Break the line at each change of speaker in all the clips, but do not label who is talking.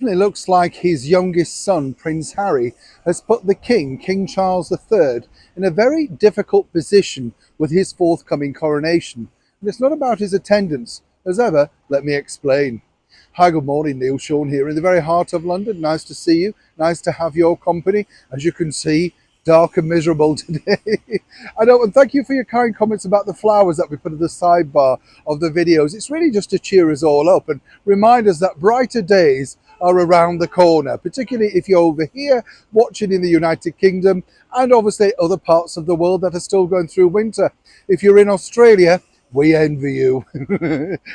It looks like his youngest son, Prince Harry, has put the King, King Charles III, in a very difficult position with his forthcoming coronation. And it's not about his attendance. As ever, let me explain. Hi, good morning, Neil Sean here in the very heart of London. Nice to see you. Nice to have your company. As you can see, dark and miserable today. I know, and thank you for your kind comments about the flowers that we put at the sidebar of the videos. It's really just to cheer us all up and remind us that brighter days are around the corner, particularly if you're over here watching in the United Kingdom and obviously other parts of the world that are still going through winter. If you're in Australia, we envy you.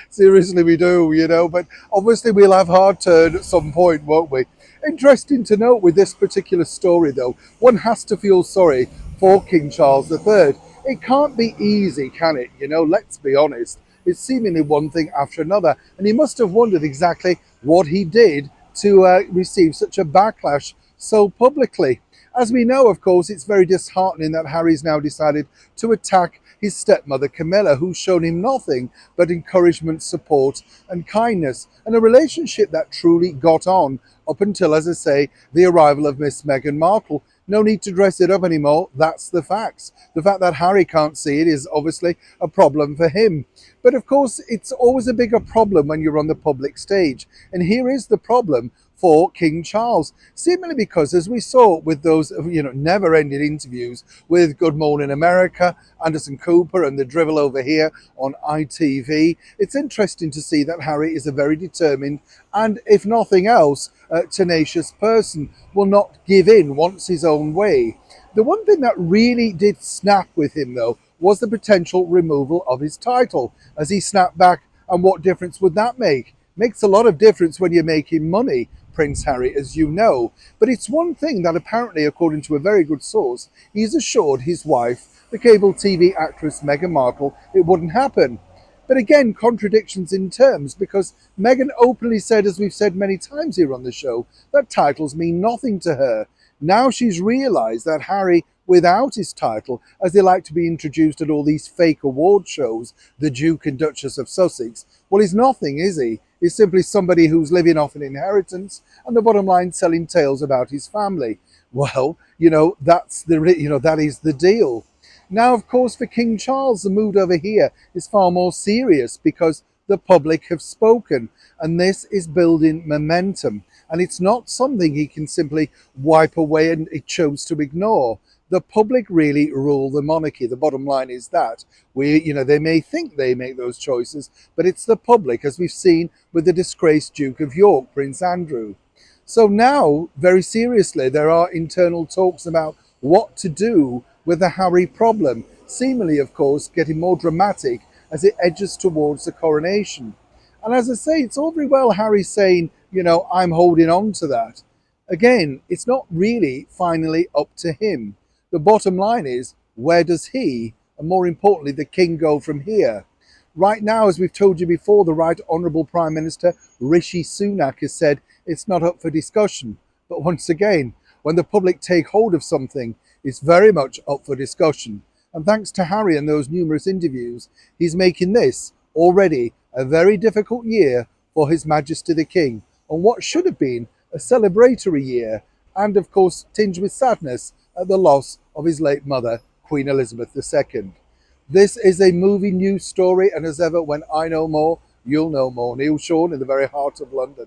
Seriously, we do, but obviously we'll have hard turn at some point, won't we? Interesting to note with this particular story, though, one has to feel sorry for King Charles III. It can't be easy, can it? Let's be honest. It's seemingly one thing after another. And he must have wondered exactly what he did to receive such a backlash so publicly. As we know, of course, it's very disheartening that Harry's now decided to attack his stepmother Camilla, who's shown him nothing but encouragement, support and kindness, and a relationship that truly got on up until, as I say, the arrival of Miss Meghan Markle. No need to dress it up anymore. That's the facts. The fact that Harry can't see it is obviously a problem for him. But of course, it's always a bigger problem when you're on the public stage. And here is the problem for King Charles, seemingly because, as we saw with those never-ending interviews with Good Morning America, Anderson Cooper and the drivel over here on ITV, it's interesting to see that Harry is a very determined and, if nothing else, tenacious person, will not give in, wants his own way. The one thing that really did snap with him, though, was the potential removal of his title, as he snapped back. And what difference would that make? Makes a lot of difference when you're making money, Prince Harry, as you know. But it's one thing that apparently, according to a very good source, he's assured his wife, the cable TV actress Meghan Markle, it wouldn't happen. But again, contradictions in terms, because Meghan openly said, as we've said many times here on the show, that titles mean nothing to her. Now she's realised that Harry, without his title, as they like to be introduced at all these fake award shows, the Duke and Duchess of Sussex, well, he's nothing, is he? He's simply somebody who's living off an inheritance and the bottom line selling tales about his family. Well, that is the deal. Now, of course, for King Charles, the mood over here is far more serious because the public have spoken, and this is building momentum. And it's not something he can simply wipe away and he chose to ignore. The public really rule the monarchy. The bottom line is that they may think they make those choices, but it's the public, as we've seen with the disgraced Duke of York, Prince Andrew. So now, very seriously, there are internal talks about what to do with the Harry problem, seemingly, of course, getting more dramatic as it edges towards the coronation. And as I say, it's all very well Harry saying, I'm holding on to that. Again, it's not really finally up to him. The bottom line is, where does he, and more importantly, the king, go from here? Right now, as we've told you before, the Right Honourable Prime Minister Rishi Sunak has said it's not up for discussion. But once again, when the public take hold of something, it's very much up for discussion. And thanks to Harry and those numerous interviews, he's making this already a very difficult year for His Majesty the King, on what should have been a celebratory year, and of course tinged with sadness at the loss of his late mother, Queen Elizabeth II. This is a moving news story, and as ever, when I know more, you'll know more. Neil Sean in the very heart of London.